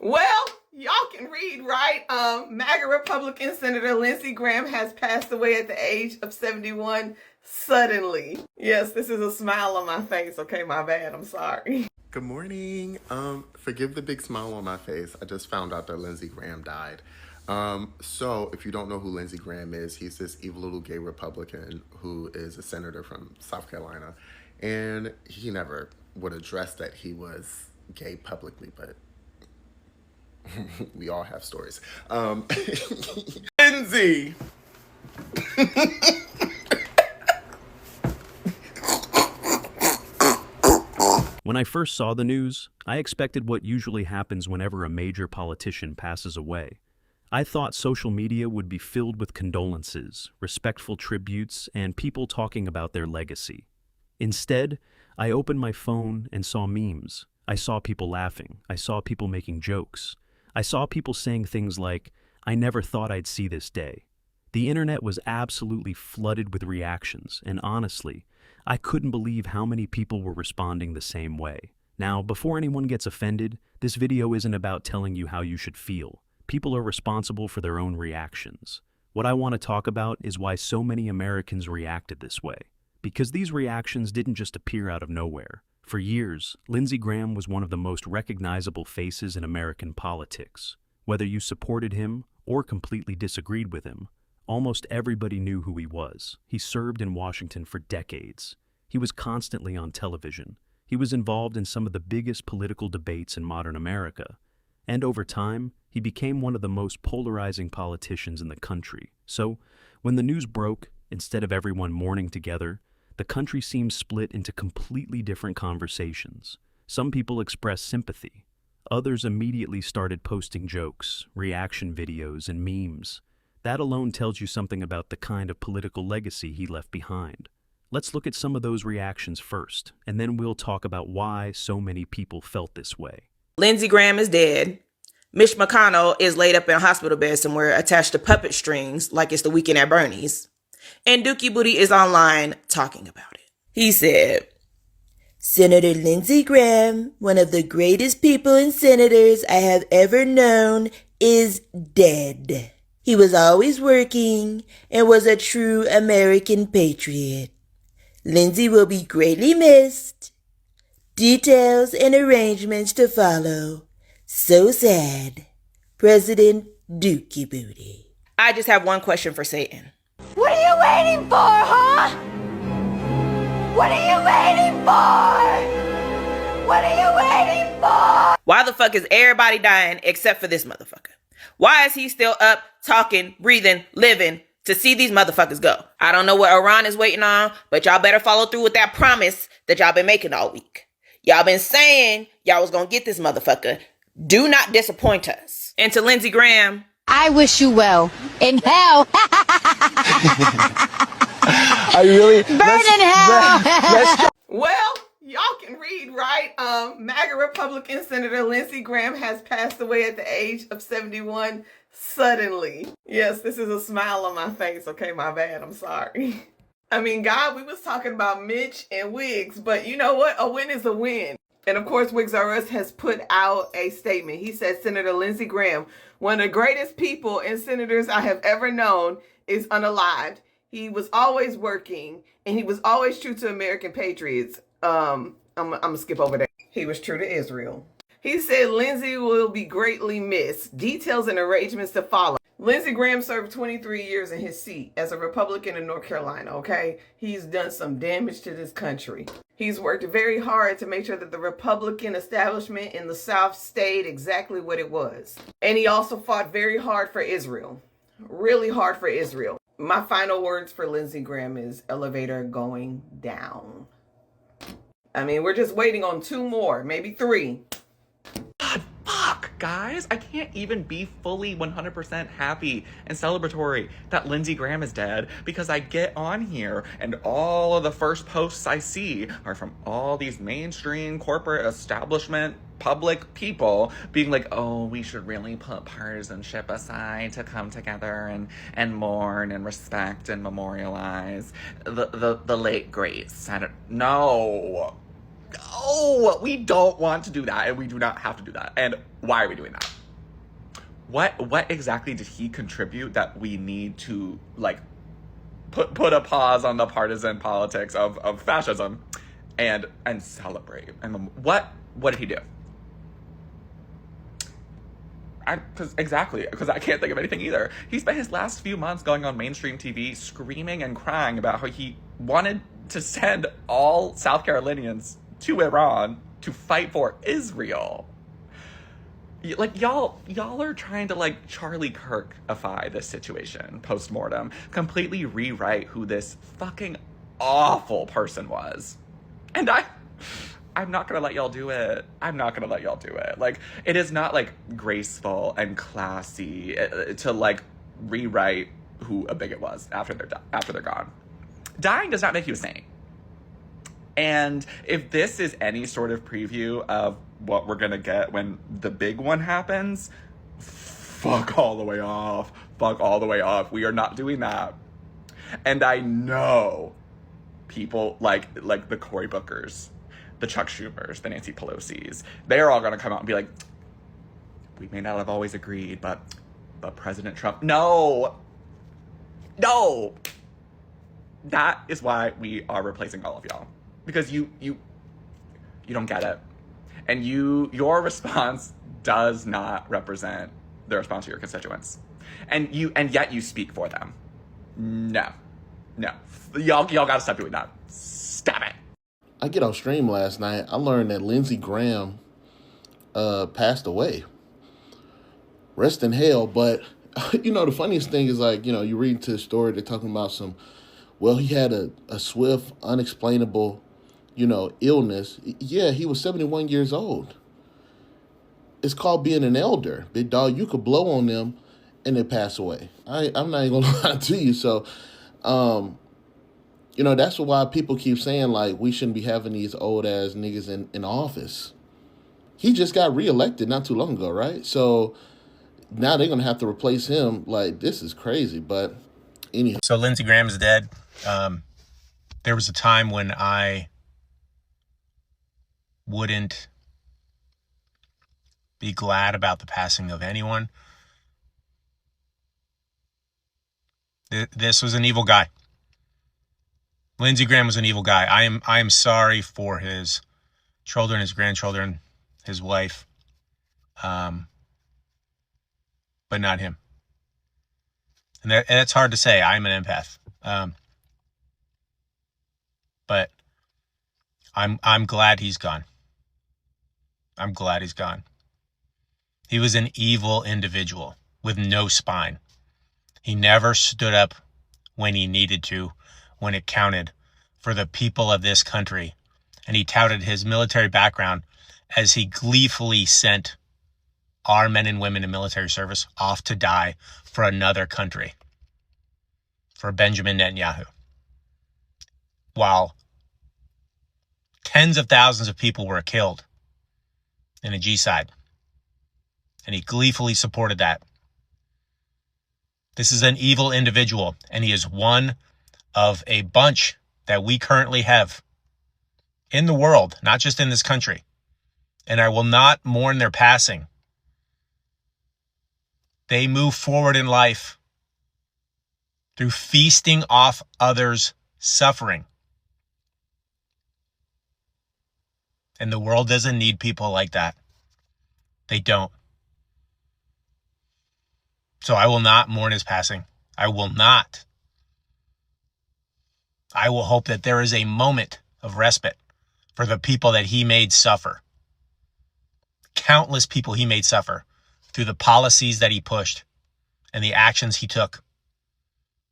Well, y'all can read, right? MAGA Republican Senator Lindsey Graham has passed away at the age of 71 suddenly. Yes, this is a smile on my face. Okay, my bad. I'm sorry. Good morning. Forgive the big smile on my face. I just found out that Lindsey Graham died. So if you don't know who Lindsey Graham is, he's this evil little gay Republican who is a senator from South Carolina. And he never would address that he was gay publicly, but we all have stories. Lindsey! When I first saw the news, I expected what usually happens whenever a major politician passes away. I thought social media would be filled with condolences, respectful tributes, and people talking about their legacy. Instead, I opened my phone and saw memes. I saw people laughing. I saw people making jokes. I saw people saying things like, "I never thought I'd see this day." The internet was absolutely flooded with reactions, and honestly, I couldn't believe how many people were responding the same way. Now, before anyone gets offended, this video isn't about telling you how you should feel. People are responsible for their own reactions. What I want to talk about is why so many Americans reacted this way. Because these reactions didn't just appear out of nowhere. For years, Lindsey Graham was one of the most recognizable faces in American politics. Whether you supported him or completely disagreed with him, almost everybody knew who he was. He served in Washington for decades. He was constantly on television. He was involved in some of the biggest political debates in modern America. And over time, he became one of the most polarizing politicians in the country. So, when the news broke, instead of everyone mourning together, the country seemed split into completely different conversations. Some people expressed sympathy. Others immediately started posting jokes, reaction videos, and memes. That alone tells you something about the kind of political legacy he left behind. Let's look at some of those reactions first, and then we'll talk about why so many people felt this way. Lindsey Graham is dead. Mitch McConnell is laid up in a hospital bed somewhere attached to puppet strings like it's the Weekend at Bernie's. And Dookie Booty is online talking about it. He said, "Senator Lindsey Graham, one of the greatest people and senators I have ever known, is dead. He was always working and was a true American patriot. Lindsey will be greatly missed. Details and arrangements to follow. So sad. President Dookie Booty." I just have one question for Satan. What are you waiting for, huh? What are you waiting for? What are you waiting for? Why the fuck is everybody dying except for this motherfucker? Why is he still up, talking, breathing, living to see these motherfuckers go? I don't know what Iran is waiting on, but y'all better follow through with that promise that y'all been making all week. Y'all been saying y'all was gonna get this motherfucker. Do not disappoint us. And to Lindsey Graham, I wish you well in hell. I really Burn in hell. well, y'all can read, right? MAGA Republican Senator Lindsey Graham has passed away at the age of 71 suddenly. Yes, this is a smile on my face. Okay, my bad. I'm sorry. I mean, God, we was talking about Mitch and Wiggs, but you know what? A win is a win. And of course, Wigs R Us has put out a statement. He said, "Senator Lindsey Graham, one of the greatest people and senators I have ever known, is unalived. He was always working, and he was always true to American patriots." I'm gonna skip over that. He was true to Israel. He said Lindsey will be greatly missed. Details and arrangements to follow. Lindsey Graham served 23 years in his seat as a Republican in North Carolina, okay? He's done some damage to this country. He's worked very hard to make sure that the Republican establishment in the South stayed exactly what it was. And he also fought very hard for Israel. Really hard for Israel. My final words for Lindsey Graham is elevator going down. I mean, we're just waiting on 2 more, maybe 3. God, fuck, guys. I can't even be fully 100% happy and celebratory that Lindsey Graham is dead because I get on here and all of the first posts I see are from all these mainstream corporate establishment public people being like, "Oh, we should really put partisanship aside to come together and mourn and respect and memorialize the late great Senator." No, we don't want to do that, and we do not have to do that. And why are we doing that? what exactly did he contribute that we need to like put a pause on the partisan politics of fascism and celebrate? And what did he do? Because I can't think of anything either. He spent his last few months going on mainstream TV screaming and crying about how he wanted to send all South Carolinians to Iran to fight for Israel. Like, y'all are trying to, like, Charlie Kirk-ify this situation post-mortem, completely rewrite who this fucking awful person was. And I'm not gonna let y'all do it. I'm not gonna let y'all do it. Like, it is not, like, graceful and classy to, like, rewrite who a bigot was after they're gone. Dying does not make you a saint. And if this is any sort of preview of what we're gonna get when the big one happens, fuck all the way off. Fuck all the way off. We are not doing that. And I know people like the Cory Bookers, the Chuck Schumers, the Nancy Pelosi's, they're all gonna come out and be like, we may not have always agreed, but President Trump, no. That is why we are replacing all of y'all. Because you don't get it. And your response does not represent the response to your constituents. And yet you speak for them. No. Y'all gotta stop doing that. Stop it. I get on stream last night. I learned that Lindsey Graham passed away. Rest in hell. But, the funniest thing is, like, you read into the story, they're talking about he had a swift, unexplainable, illness. Yeah, he was 71 years old. It's called being an elder. Big dog, you could blow on them and they pass away. I'm not even going to lie to you. So, that's why people keep saying, like, we shouldn't be having these old-ass niggas in office. He just got reelected not too long ago, right? So now they're going to have to replace him. Like, this is crazy. But anyhow. So Lindsey Graham is dead. There was a time when I wouldn't be glad about the passing of anyone. This was an evil guy. Lindsey Graham was an evil guy. I am sorry for his children, his grandchildren, his wife, but not him. And that's hard to say. I'm an empath. But I'm glad he's gone. I'm glad he's gone. He was an evil individual with no spine. He never stood up when he needed to, when it counted for the people of this country. And he touted his military background as he gleefully sent our men and women in military service off to die for another country, for Benjamin Netanyahu. While tens of thousands of people were killed in a G-side. And he gleefully supported that. This is an evil individual, and he is one of a bunch that we currently have in the world, not just in this country. And I will not mourn their passing. They move forward in life through feasting off others' suffering. And the world doesn't need people like that. They don't. So I will not mourn his passing. I will not. I will hope that there is a moment of respite for the people that he made suffer. Countless people he made suffer through the policies that he pushed and the actions he took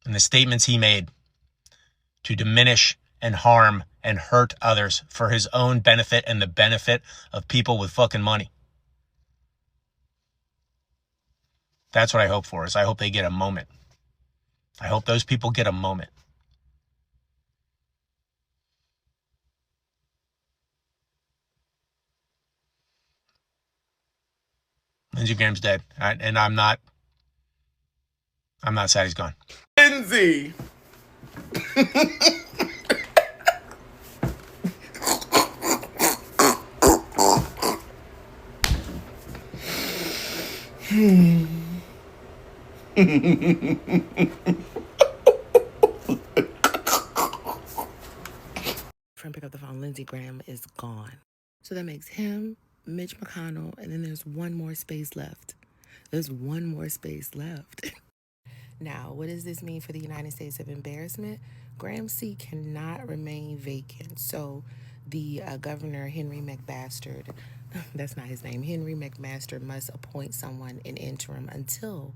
and the statements he made to diminish and harm and hurt others for his own benefit and the benefit of people with fucking money. That's what I hope for, is I hope they get a moment. I hope those people get a moment. Lindsey Graham's dead, and I'm not sad he's gone. Lindsey! Friend pick up the phone. Lindsey Graham is gone. So that makes him, Mitch McConnell, and then there's one more space left. There's one more space left. Now, what does this mean for the United States of embarrassment? Graham's seat cannot remain vacant. So the governor, Henry McMaster, that's not his name, Henry McMaster must appoint someone in interim until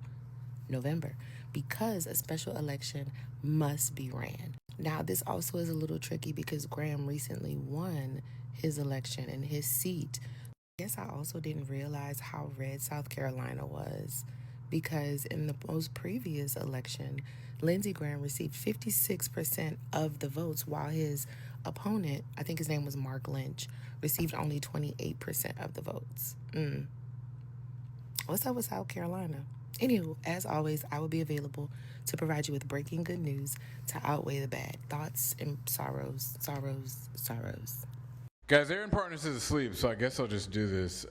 November because a special election must be ran. Now, this also is a little tricky because Graham recently won his election and his seat. I guess I also didn't realize how red South Carolina was because in the most previous election, Lindsey Graham received 56% of the votes while his opponent, I think his name was Mark Lynch, received only 28% of the votes. What's up with South Carolina? Anywho, as always, I will be available to provide you with breaking good news to outweigh the bad thoughts and sorrows. Guys, Aaron Partners is asleep, so I guess I'll just do this.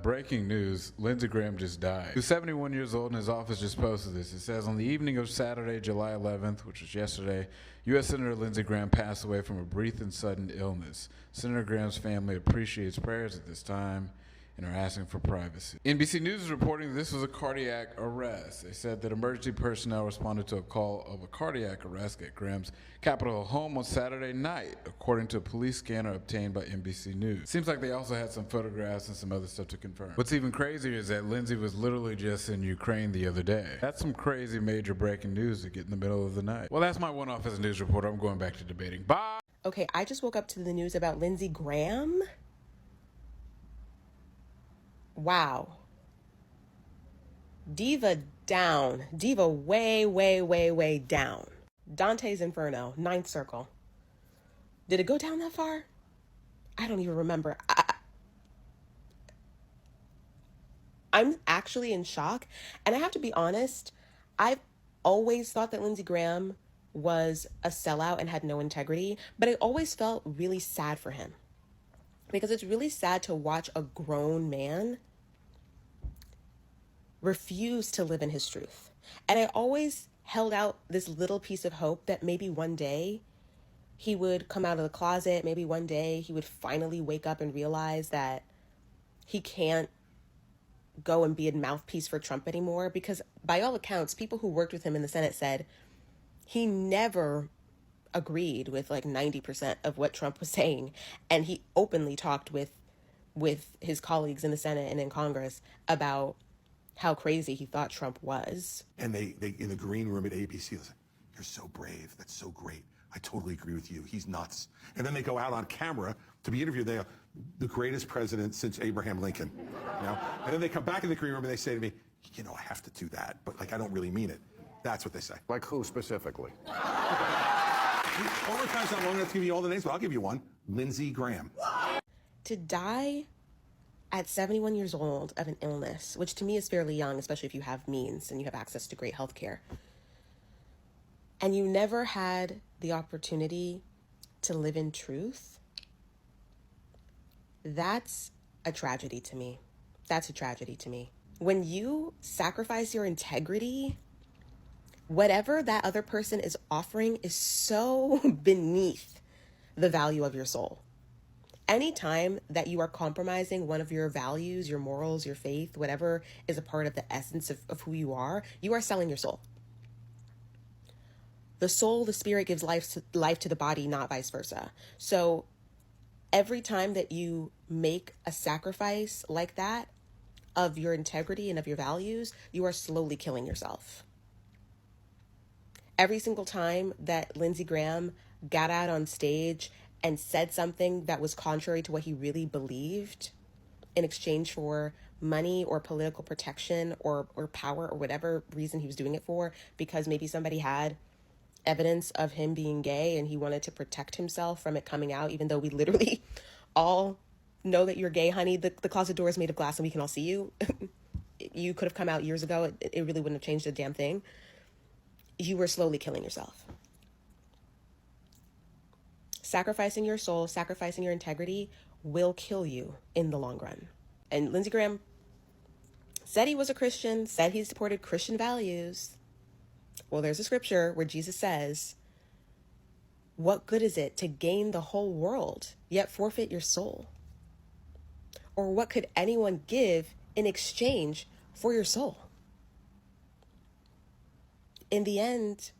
Breaking news, Lindsey Graham just died. He was 71 years old, and his office just posted this. It says, on the evening of Saturday, July 11th, which was yesterday, U.S. Senator Lindsey Graham passed away from a brief and sudden illness. Senator Graham's family appreciates prayers at this time and are asking for privacy. NBC News is reporting this was a cardiac arrest. They said that emergency personnel responded to a call of a cardiac arrest at Graham's Capitol home on Saturday night, according to a police scanner obtained by NBC News. Seems like they also had some photographs and some other stuff to confirm. What's even crazier is that Lindsey was literally just in Ukraine the other day. That's some crazy major breaking news to get in the middle of the night. Well, that's my one-off as a news reporter. I'm going back to debating. Bye! Okay, I just woke up to the news about Lindsey Graham. Wow. Diva down. Diva way down. Dante's Inferno, Ninth Circle. Did it go down that far? I don't even remember. I'm actually in shock. And I have to be honest, I've always thought that Lindsey Graham was a sellout and had no integrity, but I always felt really sad for him. Because it's really sad to watch a grown man refuse to live in his truth. And I always held out this little piece of hope that maybe one day he would come out of the closet. Maybe one day he would finally wake up and realize that he can't go and be a mouthpiece for Trump anymore. Because by all accounts, people who worked with him in the Senate said he never agreed with like 90% of what Trump was saying. And he openly talked with his colleagues in the Senate and in Congress about how crazy he thought Trump was. And they in the green room at ABC, they say, you're so brave. That's so great. I totally agree with you. He's nuts. And then they go out on camera to be interviewed. They go, the greatest president since Abraham Lincoln. You know? And then they come back in the green room and they say to me, you know, I have to do that, but like, I don't really mean it. That's what they say. Like who specifically? Overtime's not long enough to give you all the names, but I'll give you one. Lindsey Graham. To die at 71 years old of an illness, which to me is fairly young, especially if you have means and you have access to great health care, and you never had the opportunity to live in truth, that's a tragedy to me. That's a tragedy to me. When you sacrifice your integrity, whatever that other person is offering is so beneath the value of your soul. Anytime that you are compromising one of your values, your morals, your faith, whatever is a part of the essence of who you are selling your soul. The soul, the spirit gives life to the body, not vice versa. So every time that you make a sacrifice like that of your integrity and of your values, you are slowly killing yourself. Every single time that Lindsey Graham got out on stage and said something that was contrary to what he really believed in exchange for money or political protection or power or whatever reason he was doing it for, because maybe somebody had evidence of him being gay and he wanted to protect himself from it coming out, even though we literally all know that you're gay, honey. The closet door is made of glass and we can all see you. You could have come out years ago. It really wouldn't have changed a damn thing. You were slowly killing yourself. Sacrificing your soul, sacrificing your integrity will kill you in the long run. And Lindsey Graham said he was a Christian, said he supported Christian values. Well, there's a scripture where Jesus says, what good is it to gain the whole world, yet forfeit your soul? Or what could anyone give in exchange for your soul? In the end,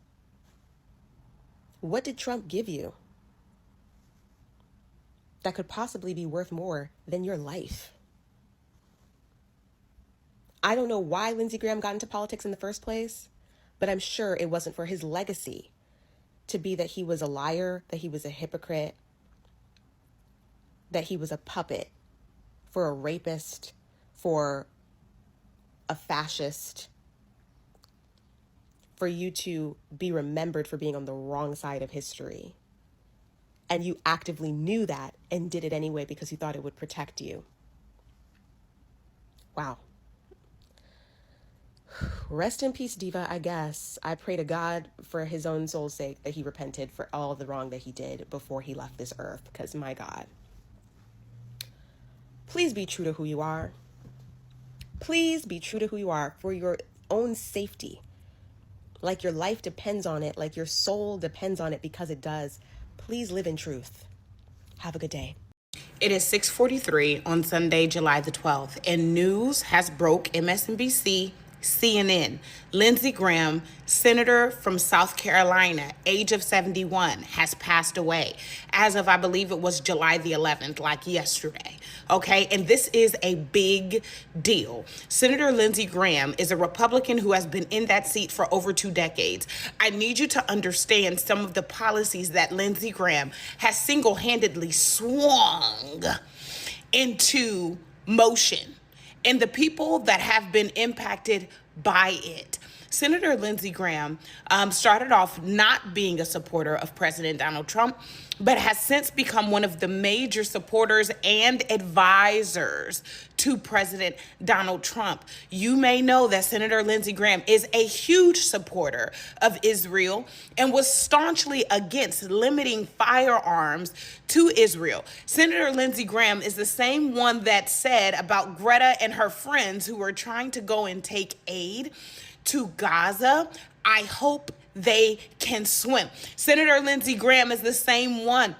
what did Trump give you that could possibly be worth more than your life? I don't know why Lindsey Graham got into politics in the first place, but I'm sure it wasn't for his legacy to be that he was a liar, that he was a hypocrite, that he was a puppet for a rapist, for a fascist, for you to be remembered for being on the wrong side of history. And you actively knew that and did it anyway because you thought it would protect you. Wow. Rest in peace, Diva, I guess. I pray to God for his own soul's sake that he repented for all the wrong that he did before he left this earth, because my God. Please be true to who you are. Please be true to who you are for your own safety. Like your life depends on it, like your soul depends on it, because it does. Please live in truth. Have a good day. It is 6:43 on Sunday, July the 12th, and news has broke. MSNBC, CNN, Lindsey Graham, senator from South Carolina, age of 71, has passed away as of, I believe it was July the 11th, like yesterday. Okay, and this is a big deal. Senator Lindsey Graham is a Republican who has been in that seat for over 2 decades. I need you to understand some of the policies that Lindsey Graham has single-handedly swung into motion and the people that have been impacted by it. Senator Lindsey Graham started off not being a supporter of President Donald Trump, but has since become one of the major supporters and advisors to President Donald Trump. You may know that Senator Lindsey Graham is a huge supporter of Israel and was staunchly against limiting firearms to Israel. Senator Lindsey Graham is the same one that said about Greta and her friends who were trying to go and take aid to Gaza, I hope they can swim. Senator Lindsey Graham is the same one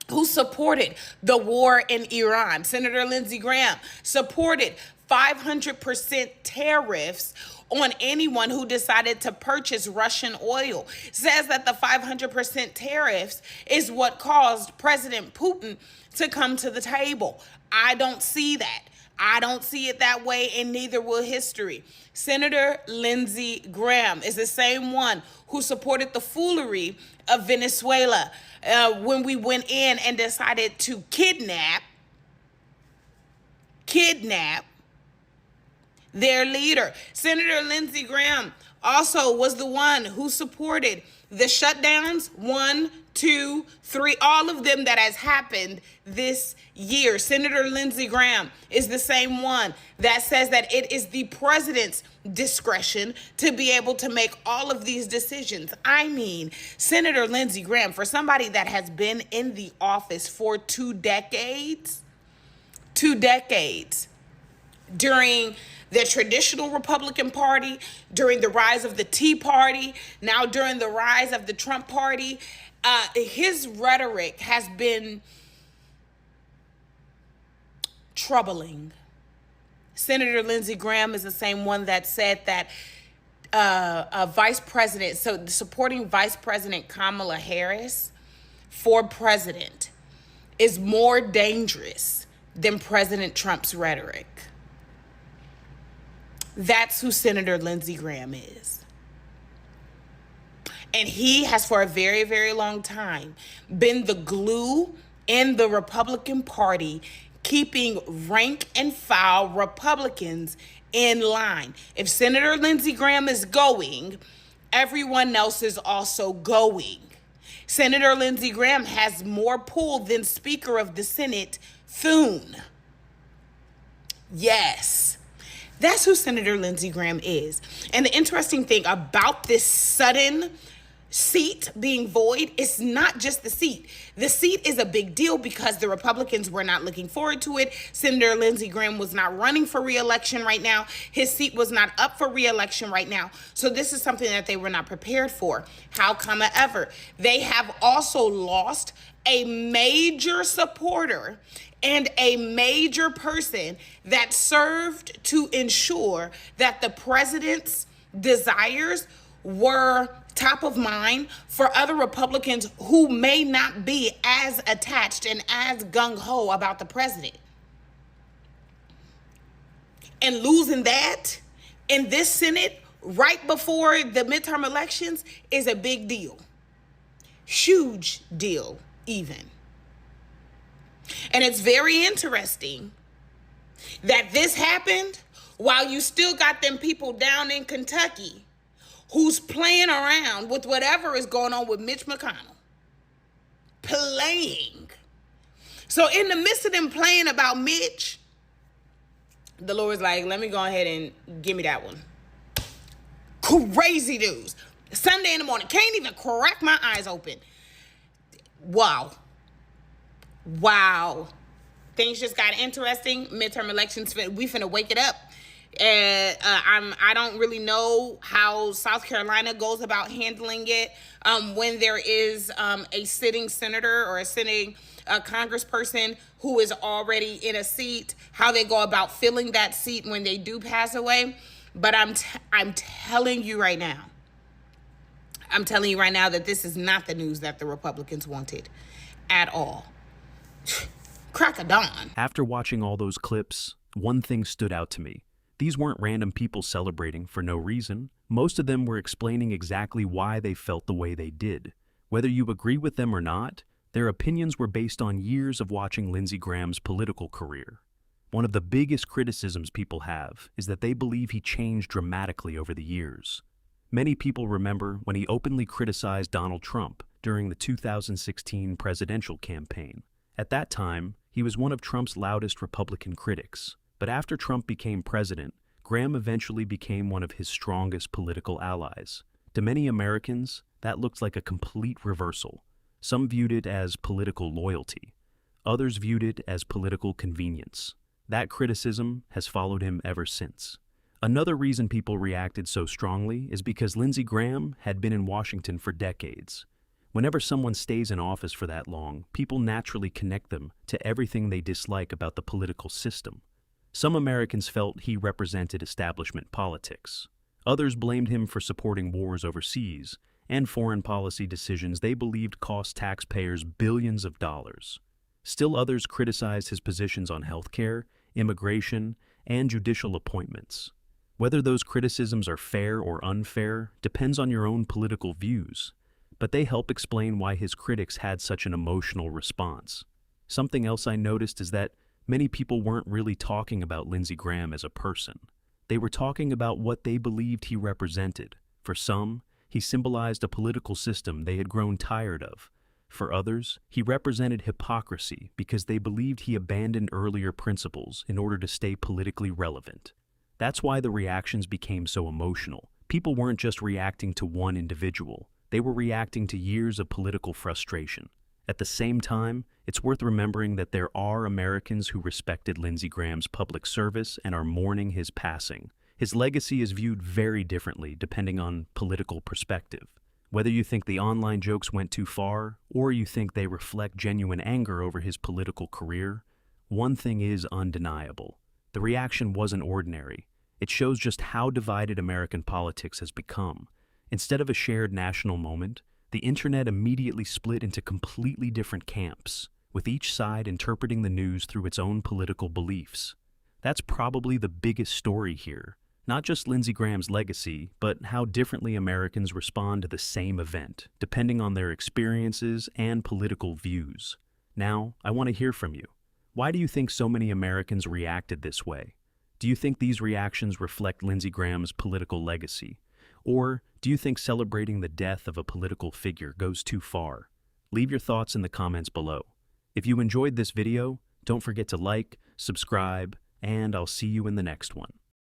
who supported the war in Iran. Senator Lindsey Graham supported 500% tariffs on anyone who decided to purchase Russian oil. Says that the 500% tariffs is what caused President Putin to come to the table. I don't see that. I don't see it that way, and neither will history. Senator Lindsey Graham is the same one who supported the foolery of Venezuela when we went in and decided to kidnap their leader. Senator Lindsey Graham also was the one who supported the shutdowns, 1, 2, 3, all of them that has happened this year. Senator Lindsey Graham is the same one that says that it is the president's discretion to be able to make all of these decisions. I mean, Senator Lindsey Graham, for somebody that has been in the office for 2 decades, during the traditional Republican Party, during the rise of the Tea Party, now during the rise of the Trump Party, his rhetoric has been troubling. Senator Lindsey Graham is the same one that said that supporting Vice President Kamala Harris for president is more dangerous than President Trump's rhetoric. That's who Senator Lindsey Graham is. And he has for a very, very long time been the glue in the Republican Party, keeping rank and file Republicans in line. If Senator Lindsey Graham is going, everyone else is also going. Senator Lindsey Graham has more pull than Speaker of the Senate Thune. Yes. That's who Senator Lindsey Graham is. And the interesting thing about this sudden seat being void, it's not just the seat. The seat is a big deal because the Republicans were not looking forward to it. Senator Lindsey Graham was not running for re-election right now. His seat was not up for re-election right now. So this is something that they were not prepared for. However, they have also lost a major supporter and a major person that served to ensure that the president's desires were top of mind for other Republicans who may not be as attached and as gung-ho about the president. And losing that in this Senate right before the midterm elections is a big deal. Huge deal, even. And it's very interesting that this happened while you still got them people down in Kentucky who's playing around with whatever is going on with Mitch McConnell. Playing. So in the midst of them playing about Mitch, the Lord's like, let me go ahead and give me that one. Crazy news. Sunday in the morning. Can't even crack my eyes open. Wow. Things just got interesting. Midterm elections, we finna wake it up. I don't really know how South Carolina goes about handling it when there is a sitting senator or a sitting congressperson who is already in a seat, how they go about filling that seat when they do pass away. But I'm telling you right now that this is not the news that the Republicans wanted at all. Crack of dawn. After watching all those clips, one thing stood out to me. These weren't random people celebrating for no reason. Most of them were explaining exactly why they felt the way they did. Whether you agree with them or not, their opinions were based on years of watching Lindsey Graham's political career. One of the biggest criticisms people have is that they believe he changed dramatically over the years. Many people remember when he openly criticized Donald Trump during the 2016 presidential campaign. At that time, he was one of Trump's loudest Republican critics. But after Trump became president, Graham eventually became one of his strongest political allies. To many Americans, that looked like a complete reversal. Some viewed it as political loyalty. Others viewed it as political convenience. That criticism has followed him ever since. Another reason people reacted so strongly is because Lindsey Graham had been in Washington for decades. Whenever someone stays in office for that long, people naturally connect them to everything they dislike about the political system. Some Americans felt he represented establishment politics. Others blamed him for supporting wars overseas and foreign policy decisions they believed cost taxpayers billions of dollars. Still others criticized his positions on healthcare, immigration, and judicial appointments. Whether those criticisms are fair or unfair depends on your own political views, but they help explain why his critics had such an emotional response. Something else I noticed is that many people weren't really talking about Lindsey Graham as a person. They were talking about what they believed he represented. For some, he symbolized a political system they had grown tired of. For others, he represented hypocrisy because they believed he abandoned earlier principles in order to stay politically relevant. That's why the reactions became so emotional. People weren't just reacting to one individual. They were reacting to years of political frustration. At the same time, it's worth remembering that there are Americans who respected Lindsey Graham's public service and are mourning his passing. His legacy is viewed very differently depending on political perspective. Whether you think the online jokes went too far, or you think they reflect genuine anger over his political career, one thing is undeniable. The reaction wasn't ordinary. It shows just how divided American politics has become. Instead of a shared national moment, the internet immediately split into completely different camps, with each side interpreting the news through its own political beliefs. That's probably the biggest story here. Not just Lindsey Graham's legacy, but how differently Americans respond to the same event, depending on their experiences and political views. Now, I want to hear from you. Why do you think so many Americans reacted this way? Do you think these reactions reflect Lindsey Graham's political legacy? Or do you think celebrating the death of a political figure goes too far? Leave your thoughts in the comments below. If you enjoyed this video, don't forget to like, subscribe, and I'll see you in the next one.